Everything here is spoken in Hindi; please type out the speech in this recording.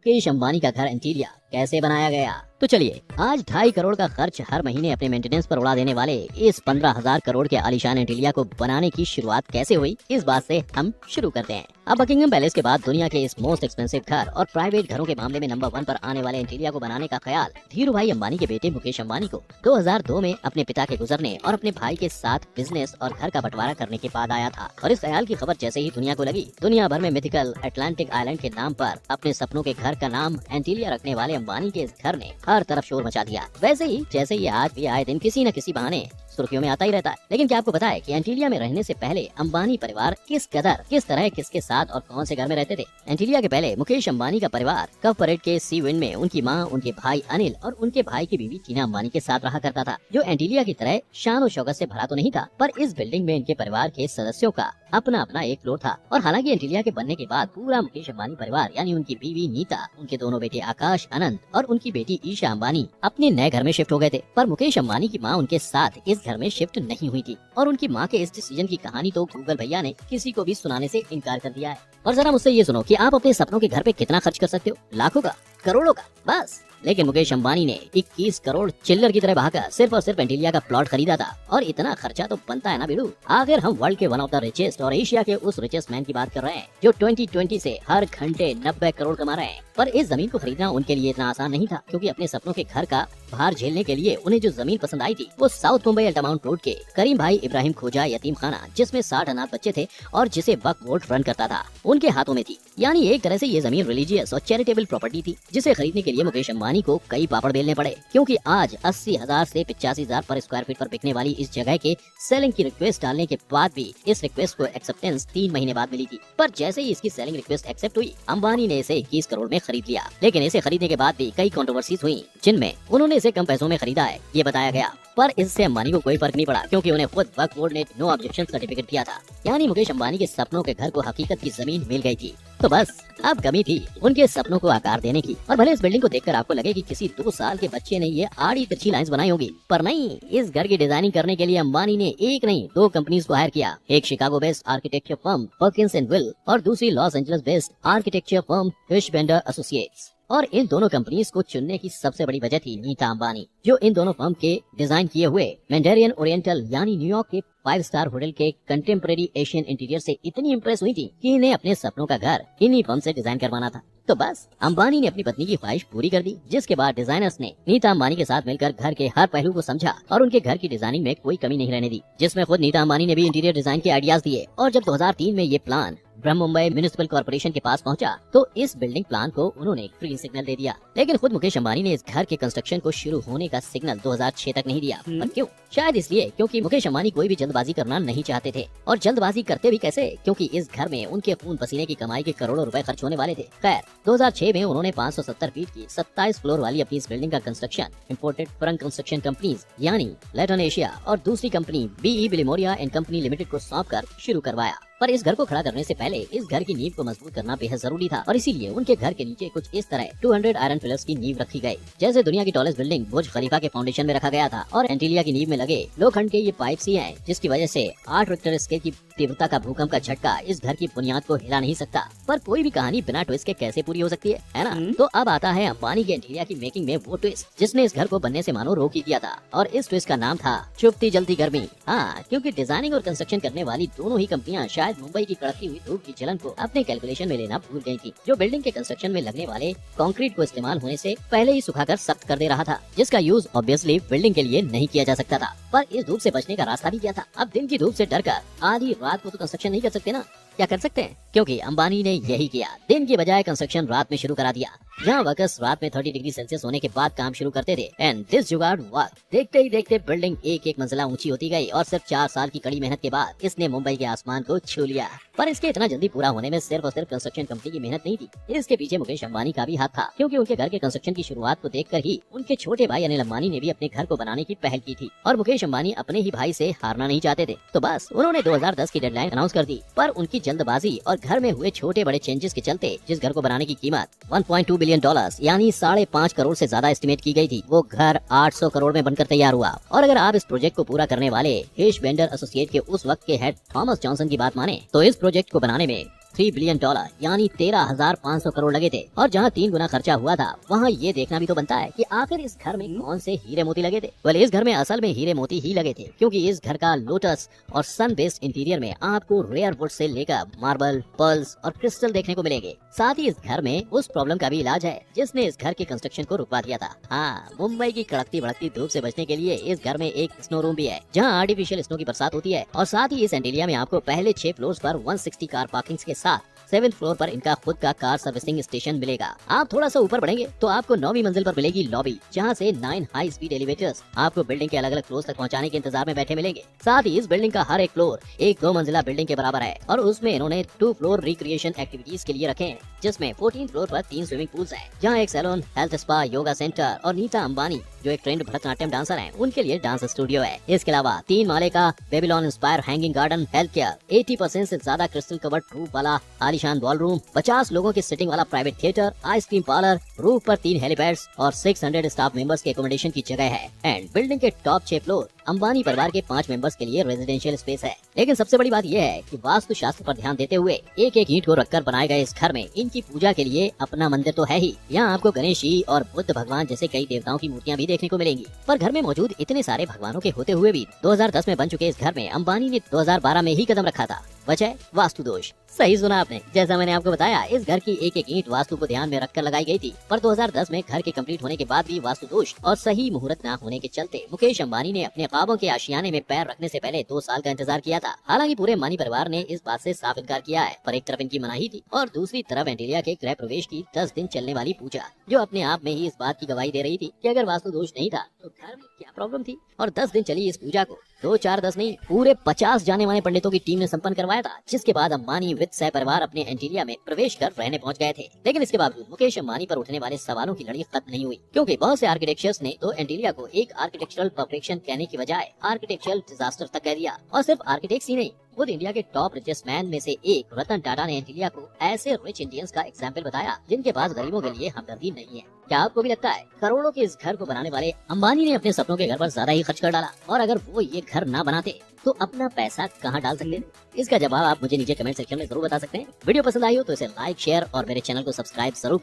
मुकेश अंबानी का घर एंटीलिया कैसे बनाया गया। तो चलिए आज 2.5 करोड़ का खर्च हर महीने अपने मेंटेनेंस पर उड़ा देने वाले इस 15,000 करोड़ के आलीशान एंटीलिया को बनाने की शुरुआत कैसे हुई, इस बात से हम शुरू करते हैं। अब बकिंगम पैलेस के बाद दुनिया के इस मोस्ट एक्सपेंसिव घर और प्राइवेट घरों के मामले में नंबर 1 पर आने वाले एंटीलिया को बनाने का ख्याल धीरू भाई अंबानी के बेटे मुकेश अंबानी को 2002 में अपने पिता के गुजरने और अपने भाई के साथ बिजनेस और घर का बंटवारा करने के बाद आया था। और इस ख्याल की खबर जैसे ही दुनिया को लगी, दुनिया भर में मिथिकल अटलांटिक आइलैंड के नाम पर अपने सपनों के घर का नाम एंटीलिया रखने वाले अंबानी के इस घर ने हर तरफ शोर मचा दिया। वैसे ही जैसे ये आज भी आए दिन किसी न किसी बहाने सुर्खियों में आता ही रहता है। लेकिन क्या आपको पता है कि एंटीलिया में रहने से पहले अंबानी परिवार किस तरह किसके साथ और कौन से घर में रहते थे। एंटीलिया के पहले मुकेश अंबानी का परिवार कव परेड के सी विंड में उनकी मां, उनके भाई अनिल और उनके भाई की बीवी टीना अंबानी के साथ रहा करता था, जो एंटीलिया की तरह शान और शौकत से भरा तो नहीं था, पर इस बिल्डिंग में इनके परिवार के सदस्यों का अपना अपना एक फ्लोर था। और हालांकि एंटीलिया के बनने के बाद पूरा मुकेश अंबानी परिवार यानी उनकी बीवी नीता, उनके दोनों बेटे आकाश, अनंत और उनकी बेटी ईशा अंबानी अपने नए घर में शिफ्ट हो गए थे। पर मुकेश अंबानी की मां उनके साथ इस घर में शिफ्ट नहीं हुई थी। और उनकी मां के इस डिसीजन की कहानी तो गूगल भैया ने किसी को भी सुनाने से इनकार कर दिया है। और जरा मुझसे ये सुनो कि आप अपने सपनों के घर पे कितना खर्च कर सकते हो? लाखों का, करोड़ों का, बस। लेकिन मुकेश अंबानी ने 21 करोड़ चिल्लर की तरह बहाकर सिर्फ और सिर्फ एंटीलिया का प्लॉट खरीदा था। और इतना खर्चा तो बनता है ना बिडू। आखिर हम वर्ल्ड के वन ऑफ द रिचेस्ट और एशिया के उस रिचेस्ट मैन की बात कर रहे हैं जो 2020 से हर घंटे 90 करोड़ कमा रहे हैं। पर इस जमीन को खरीदना उनके लिए इतना आसान नहीं था, क्योंकि अपने सपनों के घर का भार झेलने के लिए उन्हें जो जमीन पसंद आई थी वो साउथ मुंबई अल्टामाउंट रोड के करीम भाई इब्राहिम खोजा यतीम खाना, जिसमें 60 अनाथ बच्चे थे और जिसे वक्फ बोर्ड रन करता था, उनके हाथों में थी। यानी एक तरह से ये जमीन रिलीजियस और चैरिटेबल प्रॉपर्टी थी, जिसे खरीदने के लिए मुकेश अंबानी को कई पापड़ बेलने पड़े, क्योंकि आज 80,000 से 85,000 पर स्क्वायर फीट पर बिकने वाली इस जगह के सेलिंग की रिक्वेस्ट डालने के बाद भी इस रिक्वेस्ट को एक्सेप्टेंस 3 महीने बाद मिली थी। पर जैसे ही इसकी सेलिंग रिक्वेस्ट एक्सेप्ट हुई, अंबानी ने इसे 21 करोड़ में खरीद लिया। लेकिन इसे खरीदने के बाद भी कई कंट्रोवर्सीज हुई, जिनमें उन्होंने इसे कम पैसों में खरीदा है ये बताया गया। पर इससे अंबानी को कोई फर्क नहीं पड़ा, क्योंकि उन्हें खुद वक्फ बोर्ड ने नो ऑब्जेक्शन सर्टिफिकेट दिया था। यानी मुकेश अंबानी के सपनों के घर को हकीकत की जमीन मिल गई थी। तो बस अब कमी थी उनके सपनों को आकार देने की। और भले इस बिल्डिंग को देखकर आपको लगे कि किसी 2 साल के बच्चे ने ये आड़ी तिरछी लाइंस बनाई होगी, पर नहीं, इस घर की डिजाइनिंग करने के लिए अंबानी ने एक नहीं 2 कंपनीज को हायर किया। एक Chicago based architecture firm Perkins and Will और दूसरी Los Angeles based architecture firm Fishbender Associates. और इन दोनों कंपनीज को चुनने की सबसे बड़ी वजह थी नीता अंबानी, जो इन दोनों फर्म के डिजाइन किए हुए मैंडेरियन ओरिएंटल यानी न्यूयॉर्क के 5 स्टार होटल के कंटेम्परेरी एशियन इंटीरियर से इतनी इम्प्रेस हुई थी कि इन्हें अपने सपनों का घर इन्हीं फर्म से डिजाइन करवाना था। तो बस अंबानी ने अपनी पत्नी की ख्वाहिश पूरी कर दी, जिसके बाद डिजाइनर्स ने नीता अंबानी के साथ मिलकर घर के हर पहलू को समझा और उनके घर की डिजाइनिंग में कोई कमी नहीं रहने दी, जिसमें खुद नीता अंबानी ने भी इंटीरियर डिजाइन के आइडियाज दिए। और जब 2003 में ये प्लान ब्रह्म मुंबई म्युनिसिपल कॉर्पोरेशन के पास पहुंचा, तो इस बिल्डिंग प्लान को उन्होंने ग्रीन सिग्नल दे दिया। लेकिन खुद मुकेश अंबानी ने इस घर के कंस्ट्रक्शन को शुरू होने का सिग्नल 2006 तक नहीं दिया। पर क्यों? शायद इसलिए क्योंकि मुकेश अंबानी कोई भी जल्दबाजी करना नहीं चाहते थे। और जल्दबाजी करते भी कैसे, क्योंकि इस घर में उनके खून पसीने की कमाई के करोड़ों रुपए खर्च होने वाले थे। खैर 2006 में उन्होंने 570 फीट की 27 फ्लोर वाली अपनी इस बिल्डिंग का construction imported from construction companies यानी लेटन एशिया और दूसरी company BE Billimoria and company limited को सौंप कर शुरू करवाया। पर इस घर को खड़ा करने से पहले इस घर की नींव को मजबूत करना बेहद जरूरी था, और इसीलिए उनके घर के नीचे कुछ इस तरह 200 आयरन पिलर्स की नींव रखी गई, जैसे दुनिया की टॉलेस्ट बिल्डिंग बुर्ज खलीफा के फाउंडेशन में रखा गया था। और एंटीलिया की नींव में लगे लोखंड के ये पाइप्स ही हैं, जिसकी वजह से 8 रिक्टर स्केल की तीव्रता का भूकंप का झटका इस घर की बुनियाद को हिला नहीं सकता। पर कोई भी कहानी बिना ट्विस्ट के कैसे पूरी हो सकती है ना? तो अब आता है अंबानी के एंटीलिया की मेकिंग में वो ट्विस्ट जिसने इस घर को बनने से मानो रोक ही दिया था। और इस ट्विस्ट का नाम था चुपती जलती गर्मी। हाँ, क्योंकि डिजाइनिंग और कंस्ट्रक्शन करने वाली दोनों ही कंपनियां शायद मुंबई की कड़कती हुई धूप की जलन को अपने कैलकुलेशन में लेना भूल गई थी, जो बिल्डिंग के कंस्ट्रक्शन में लगने वाले कंक्रीट को इस्तेमाल होने से पहले ही सुखाकर सख्त कर दे रहा था, जिसका यूज ऑब्वियसली बिल्डिंग के लिए नहीं किया जा सकता था। पर इस धूप से बचने का रास्ता भी क्या था? अब दिन की धूप से डरकर आधी रात को तो कंस्ट्रक्शन नहीं कर सकते ना? क्या कर सकते हैं? क्योंकि अंबानी ने यही किया, दिन की बजाय कंस्ट्रक्शन रात में शुरू करा दिया, जहां वर्कर्स रात में 30 डिग्री सेल्सियस होने के बाद काम शुरू करते थे। एंड दिस जुगाड़ वर्क। देखते ही देखते बिल्डिंग एक एक मंजिला ऊंची होती गई और सिर्फ 4 साल की कड़ी मेहनत के बाद इसने मुंबई के आसमान को छू लिया। पर इसके इतना जल्दी पूरा होने में सिर्फ और सिर्फ कंस्ट्रक्शन कंपनी की मेहनत नहीं थी, इसके पीछे मुकेश अंबानी का भी हाथ था, क्योंकि उनके घर के कंस्ट्रक्शन की शुरुआत को देखकर ही उनके छोटे भाई अनिल अंबानी ने भी अपने घर को बनाने की पहल की थी। और मुकेश अंबानी अपने ही भाई से हारना नहीं चाहते थे, तो बस उन्होंने 2010 की डेडलाइन अनाउंस कर दी। पर उनकी जल्दबाजी और घर में हुए छोटे बड़े चेंजेस के चलते जिस घर को बनाने की कीमत $1.2 बिलियन यानी 5.5 करोड़ से ज्यादा एस्टिमेट की गई थी, वो घर 800 करोड़ में बनकर तैयार हुआ। और अगर आप इस प्रोजेक्ट को पूरा करने वाले फिशबेंडर एसोसिएट के उस वक्त के हेड थॉमस जॉनसन की बात माने, तो इस प्रोजेक्ट को बनाने में $3 बिलियन यानी 13,500 करोड़ लगे थे। और जहाँ 3 गुना खर्चा हुआ था वहाँ ये देखना भी तो बनता है कि आखिर इस घर में कौन से हीरे मोती लगे थे। वेल, इस घर में असल में हीरे मोती ही लगे थे, क्योंकि इस घर का लोटस और सन बेस्ड इंटीरियर में आपको रेयर वुड से लेकर मार्बल, पर्ल्स और क्रिस्टल देखने को मिलेंगे। साथ ही इस घर में उस प्रॉब्लम का भी इलाज है जिसने इस घर के कंस्ट्रक्शन को रुकवा दिया था। हाँ, मुंबई की कड़कती भड़कती धूप से बचने के लिए इस घर में एक स्नो रूम भी है, जहाँ आर्टिफिशियल स्नो की बरसात होती है। और साथ ही इस एंटीलिया में आपको पहले 6 फ्लोर्स पर 160 कार पार्किंग के साथ 7th फ्लोर पर इनका खुद का कार सर्विसिंग स्टेशन मिलेगा। आप थोड़ा सा ऊपर बढ़ेंगे तो आपको 9वीं मंजिल पर मिलेगी लॉबी, जहां से 9 हाई स्पीड एलिवेटर्स आपको बिल्डिंग के अलग अलग फ्लोर्स तक पहुंचाने के इंतजार में बैठे मिलेंगे। साथ ही इस बिल्डिंग का हर एक फ्लोर एक 2 मंजिला बिल्डिंग के बराबर है और उसमें इन्होंने 2 फ्लोर रिक्रिएशन एक्टिविटीज के लिए रखे हैं, जिसमें 14th फ्लोर पर 3 स्विमिंग पूल्स हैं, जहां एक salon, health spa, yoga centre और नीता अंबानी जो एक ट्रेंड भरतनाट्यम डांसर हैं, उनके लिए डांस स्टूडियो है। इसके अलावा 3 माले का Babylon inspire hanging garden, health care, 80% से ज्यादा क्रिस्टल कवर्ड रूफ वाला आलीशान बॉलरूम, 50 लोगों की सिटिंग वाला private theatre, ice cream parlour, roof पर 3 हेलीपैड्स और 600 स्टाफ मेंबर्स के एकोमोडेशन की जगह है। एंड बिल्डिंग के टॉप 6 फ्लोर अंबानी परिवार के 5 मेंबर्स के लिए रेजिडेंशियल स्पेस है। लेकिन सबसे बड़ी बात यह है कि वास्तु शास्त्र पर ध्यान देते हुए एक एक ईंट को रखकर बनाए गए इस घर में इनकी पूजा के लिए अपना मंदिर तो है ही, यहाँ आपको गणेश जी और बुद्ध भगवान जैसे कई देवताओं की मूर्तियाँ भी देखने को मिलेंगी। पर घर में मौजूद इतने सारे भगवानों के होते हुए भी 2010 में बन चुके इस घर में अंबानी ने 2012 में ही कदम रखा था। वजह वास्तु दोष। सही सुना आपने, जैसा मैंने आपको बताया इस घर की एक एक ईंट वास्तु को ध्यान में रखकर लगाई गई थी। पर 2010 में घर के कंप्लीट होने के बाद भी वास्तु दोष और सही मुहूर्त न होने के चलते मुकेश अंबानी ने अपने ख्वाबों के आशियाने में पैर रखने से पहले 2 साल का इंतजार किया था। हालांकि पूरे अंबानी परिवार ने इस बात से साफ इनकार किया है, पर एक तरफ इनकी मनाही थी और दूसरी तरफ एंटीलिया के गृह प्रवेश की 10 दिन चलने वाली पूजा, जो अपने आप में ही इस बात की गवाही दे रही थी कि अगर वास्तु दोष नहीं था तो घर में क्या प्रॉब्लम थी। और 10 दिन चली इस पूजा को 2, 4, 10 नहीं, पूरे 50 जाने माने पंडितों की टीम ने संपन्न करवाया था, जिसके बाद अंबानी विद सह परिवार अपने एंटीलिया में प्रवेश कर रहने पहुंच गए थे। लेकिन इसके बावजूद मुकेश अंबानी पर उठने वाले सवालों की लड़ी खत्म नहीं हुई, क्योंकि बहुत से आर्किटेक्चर्स ने तो एंटीलिया को एक आर्किटेक्चरल परफेक्शन कहने की बजाय आर्किटेक्चरल डिजास्टर तक कह दिया। और सिर्फ आर्किटेक्ट्स ही नहीं, खुद इंडिया के टॉप रिचेस्ट मैन में से एक रतन टाटा ने एंटीलिया को ऐसे रिच इंडियंस का एग्जाम्पल बताया जिनके पास गरीबों के लिए हमदर्दी नहीं है। क्या आपको भी लगता है करोड़ों के इस घर को बनाने वाले अंबानी ने अपने सपनों के घर पर ज्यादा ही खर्च कर डाला, और अगर वो ये घर ना बनाते तो अपना पैसा कहाँ डाल सकते थे? इसका जवाब आप मुझे नीचे कमेंट सेक्शन में जरूर बता सकते हैं। वीडियो पसंद आई हो तो इसे लाइक, शेयर और मेरे चैनल को सब्सक्राइब जरूर